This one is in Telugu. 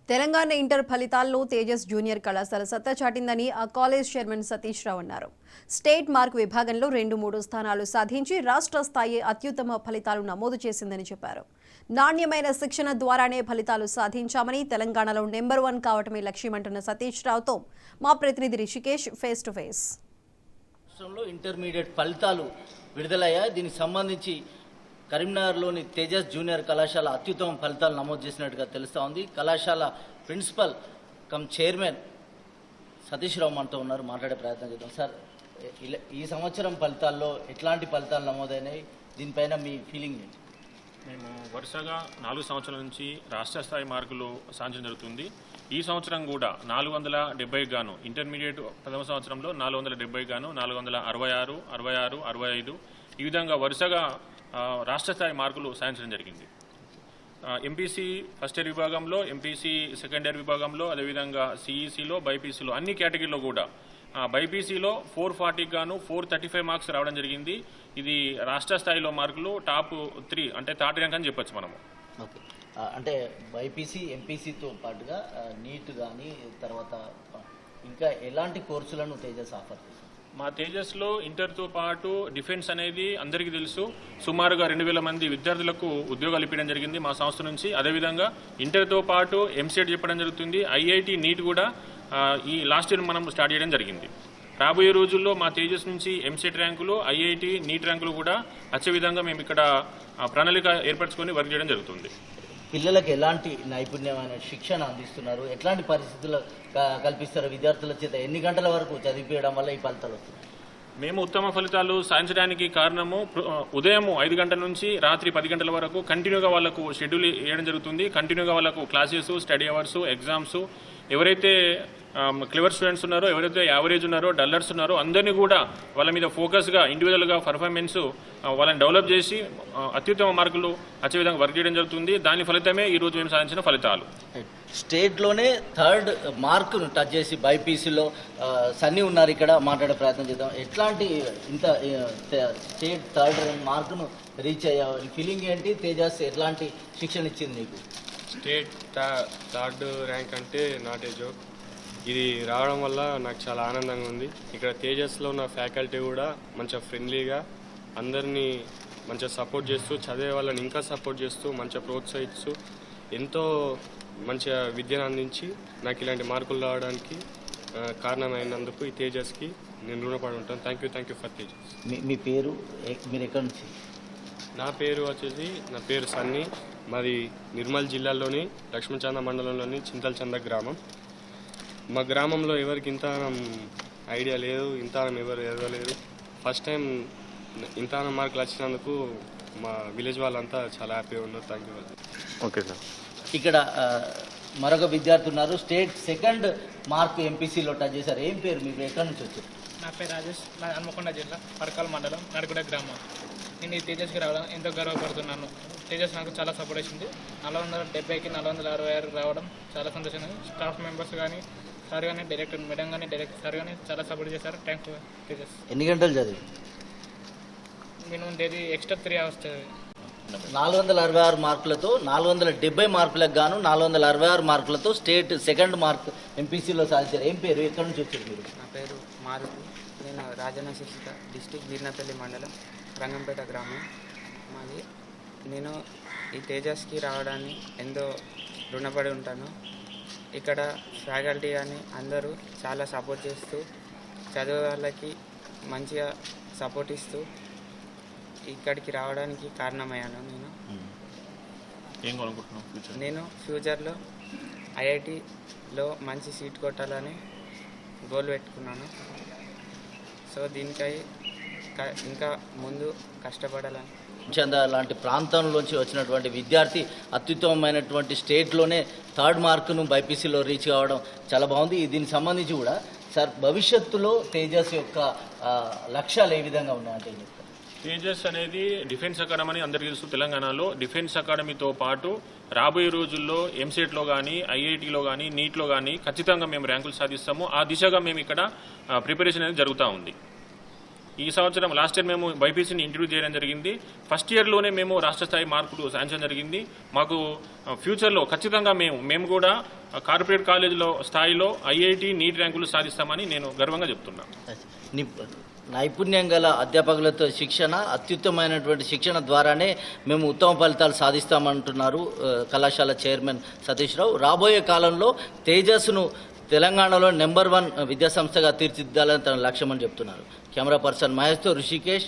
తెలంగాణ ఇంటర్ ఫలితాల్లో తేజస్ జూనియర్ కళాశాల సత్తా చాటిందని ఆ కాలేజ్ చైర్మన్ సతీష్ రావు అన్నారు. స్టేట్ మార్క్ విభాగంలో 2-3 స్థానాలు సాధించి రాష్ట్ర స్థాయి అత్యుత్తమ ఫలితాలు నమోదు చేసిందని చెప్పారు. నాణ్యమైన శిక్షణ ద్వారానే ఫలితాలు సాధించామని, తెలంగాణలో నెంబర్ 1 కావటమే లక్ష్యమంటున్న సతీష్ రావుతో మా ప్రతినిధి రిషికేష్ ఫేస్ టు ఫేస్. రాష్ట్రంలో ఇంటర్మీడియట్ ఫలితాలు విడుదలయ్యాయి. దీనికి సంబంధించి కరీంనగర్లోని తేజస్ జూనియర్ కళాశాల అత్యుత్తమ ఫలితాలు నమోదు చేసినట్టుగా తెలుస్తూ ఉంది. కళాశాల ప్రిన్సిపల్ కమ్ చైర్మన్ సతీష్ రావు మనతో ఉన్నారు, మాట్లాడే ప్రయత్నం చేద్దాం. సార్, ఈ సంవత్సరం ఫలితాల్లో ఎట్లాంటి ఫలితాలు నమోదైనాయి, దీనిపైన మీ ఫీలింగ్ ఏంటి? మేము వరుసగా 4 సంవత్సరాల నుంచి రాష్ట్ర స్థాయి మార్కులు సాధించడం జరుగుతుంది. ఈ సంవత్సరం కూడా 470 గాను ఇంటర్మీడియట్ ప్రథమ సంవత్సరంలో 470 గాను 466, 66, 65 ఈ విధంగా వరుసగా రాష్ట్ర స్థాయి మార్కులు సాధించడం జరిగింది. ఎంపీసీ ఫస్ట్ ఇయర్ విభాగంలో, ఎంపీసీ సెకండ్ ఇయర్ విభాగంలో, అదేవిధంగా సిఈసీలో, బైపీసీలో అన్ని కేటగిరీలో కూడా బైపీసీలో 440 గాను 435 మార్క్స్ రావడం జరిగింది. ఇది రాష్ట్ర స్థాయిలో మార్కులు టాప్ 3 అంటే థర్డ్ ర్యాంక్ అని చెప్పొచ్చు మనము. ఓకే, అంటే బైపీసీ ఎంపీసీతో పాటుగా నీట్ కానీ తర్వాత ఇంకా ఎలాంటి కోర్సులను తేజస్ ఆఫర్ చేస్తారు? మా తేజస్లో ఇంటర్తో పాటు డిఫెన్స్ అనేది అందరికీ తెలుసు. సుమారుగా 2000 మంది విద్యార్థులకు ఉద్యోగాలు ఇవ్వడం జరిగింది మా సంస్థ నుంచి. అదేవిధంగా ఇంటర్తో పాటు ఎంసెట్ చెప్పడం జరుగుతుంది. ఐఐటి నీట్ కూడా ఈ లాస్ట్ ఇయర్ మనం స్టార్ట్ చేయడం జరిగింది. రాబోయే రోజుల్లో మా తేజస్ నుంచి ఎంసెట్ ర్యాంకులు, ఐఐటి నీట్ ర్యాంకులు కూడా వచ్చే విధంగా మేము ఇక్కడ ప్రణాళిక ఏర్పరచుకొని వర్క్ చేయడం జరుగుతుంది. పిల్లలకు ఎలాంటి నైపుణ్యమైన శిక్షణ అందిస్తున్నారు, ఎట్లాంటి పరిస్థితులు కల్పిస్తారు విద్యార్థుల చేత, ఎన్ని గంటల వరకు చదివించడం వల్ల ఈ ఫలితాలు వస్తాయి? మేము ఉత్తమ ఫలితాలు సాధించడానికి కారణము ఉదయం 5 గంటల నుంచి రాత్రి 10 గంటల వరకు కంటిన్యూగా వాళ్ళకు షెడ్యూల్ వేయడం జరుగుతుంది. కంటిన్యూగా వాళ్ళకు క్లాసెస్, స్టడీ అవర్స్, ఎగ్జామ్స్, ఎవరైతే క్లెవర్ స్టూడెంట్స్ ఉన్నారో, ఎవరైతే యావరేజ్ ఉన్నారో, డల్లర్స్ ఉన్నారో అందరినీ కూడా వాళ్ళ మీద ఫోకస్గా ఇండివిజువల్గా పర్ఫార్మెన్స్ వాళ్ళని డెవలప్ చేసి అత్యుత్తమ మార్కులు వచ్చే విధంగా వర్క్ చేయడం జరుగుతుంది. దాని ఫలితమే ఈరోజు మేము సాధించిన ఫలితాలు. స్టేట్లోనే 3rd మార్కును టచ్ చేసి బైపీసీలో సన్నీ ఉన్నారు, ఇక్కడ మాట్లాడే ప్రయత్నం చేద్దాం. ఎట్లాంటి ఇంత స్టేట్ 3rd మార్కును రీచ్ అయ్యా ఫీలింగ్ ఏంటి? తేజస్ ఎట్లాంటి శిక్షణ ఇచ్చింది నీకు? స్టేట్ 3rd ర్యాంక్ అంటే నాట్ ఏ జోక్. ఇది రావడం వల్ల నాకు చాలా ఆనందంగా ఉంది. ఇక్కడ తేజస్లో ఉన్న ఫ్యాకల్టీ కూడా మంచిగా ఫ్రెండ్లీగా అందరినీ మంచిగా సపోర్ట్ చేస్తూ, చదివే వాళ్ళని ఇంకా సపోర్ట్ చేస్తూ, మంచిగా ప్రోత్సహిస్తూ ఎంతో మంచిగా విద్యను అందించి నాకు ఇలాంటి మార్కులు రావడానికి కారణమైనందుకు ఈ తేజస్కి నేను రుణపడి ఉంటాను. Thank you for Tejas. మీ పేరు, మీరు ఎక్కడి నుంచి? నా పేరు సన్నీ. మాది నిర్మల్ జిల్లాలోని లక్ష్మీచంద మండలంలోని చింతలచంద గ్రామం. మా గ్రామంలో ఎవరికి ఇంతగానం ఐడియా లేదు, ఇంతగానం ఎవరు ఎదగలేదు. ఫస్ట్ టైం ఇంతగానం మార్కులు వచ్చినందుకు మా విలేజ్ వాళ్ళంతా చాలా హ్యాపీగా ఉన్నారు. Thank you. Okay sir. ఇక్కడ మరొక విద్యార్థి ఉన్నారు, స్టేట్ 2nd మార్క్ ఎంపీసీలో టచ్ చేశారు. ఏం పేరు, మీరు ఎక్కడి నుంచి వచ్చారు? నా పేరు రాజేష్, నా హన్మకొండ జిల్లా పరకాల మండలం నడుగుడ గ్రామం. నేను ఈ తేజస్కి రావడం ఎంతో గర్వపడుతున్నాను. తేజస్ నాకు చాలా సపోర్ట్ చేసింది. 470కి 466 రావడం చాలా సంతోషంగా. స్టాఫ్ మెంబర్స్ కానీ, సార్ కానీ, డైరెక్టర్ మేడం కానీ, డైరెక్టర్ సార్ కానీ చాలా సపోర్ట్ చేశారు. Thank you Tejas. ఎన్ని గంటలు చదివి? నేను డైలీ ఎక్స్ట్రా 3 hours చదివి. 466 మార్కులతో 470 మార్కులకు గాను 466 మార్కులతో స్టేట్ 2nd మార్క్ ఎంపీసీలో సాధించారు. ఏం పేరు, ఎక్కడి నుంచి వచ్చారు మీరు? నా పేరు మారుతి. నేను రాజన్న శిక్షిత డిస్టిక్ వీర్నపల్లి మండలం రంగంపేట గ్రామం మాది. నేను ఈ తేజస్కి రావడాన్ని ఎంతో రుణపడి ఉంటాను. ఇక్కడ ఫ్యాకల్టీ కానీ అందరూ చాలా సపోర్ట్ చేస్తూ, చదివే వాళ్ళకి మంచిగా సపోర్ట్ ఇస్తూ ఇక్కడికి రావడానికి కారణమయ్యాను. నేను ఫ్యూచర్లో ఐఐటిలో మంచి సీట్ కొట్టాలని గోల్ పెట్టుకున్నాను. సో దీనికై ఇంకా ముందు కష్టపడాలని. చంద లాంటి ప్రాంతంలోంచి వచ్చినటువంటి విద్యార్థి అత్యుత్తమమైనటువంటి స్టేట్లోనే 3rd మార్కును బైపీసీలో రీచ్ కావడం చాలా బాగుంది. దీనికి సంబంధించి కూడా సార్, భవిష్యత్తులో తేజస్ యొక్క లక్ష్యాలు ఏ విధంగా ఉన్నాయంటే? తేజస్ అనేది డిఫెన్స్ అకాడమీ అని అందరికీ తెలుసు. తెలంగాణలో డిఫెన్స్ అకాడమీతో పాటు రాబోయే రోజుల్లో ఎంసెట్లో కానీ, ఐఐటీలో కానీ, నీట్లో కానీ ఖచ్చితంగా మేము ర్యాంకులు సాధిస్తాము. ఆ దిశగా మేము ఇక్కడ ప్రిపరేషన్ అనేది జరుగుతూ ఉంది. ఈ సంవత్సరం లాస్ట్ ఇయర్ మేము బైపీసీని ఇంటర్వ్యూ చేయడం జరిగింది. ఫస్ట్ ఇయర్లోనే మేము రాష్ట్ర స్థాయి మార్కులు సాధించడం జరిగింది. మాకు ఫ్యూచర్లో ఖచ్చితంగా మేము కూడా కార్పొరేట్ కాలేజీలో స్థాయిలో ఐఐటి నీట్ ర్యాంకులు సాధిస్తామని నేను గర్వంగా చెప్తున్నాను. నైపుణ్యం గల అధ్యాపకులతో శిక్షణ, అత్యుత్తమైనటువంటి శిక్షణ ద్వారానే మేము ఉత్తమ ఫలితాలు సాధిస్తామంటున్నారు కళాశాల చైర్మన్ సతీష్ రావు. రాబోయే కాలంలో తేజస్ను తెలంగాణలో నెంబర్ 1 విద్యాసంస్థగా తీర్చిదిద్దాలని తన లక్ష్యమని చెప్తున్నారు. Camera person మహేష్తో Rishikesh,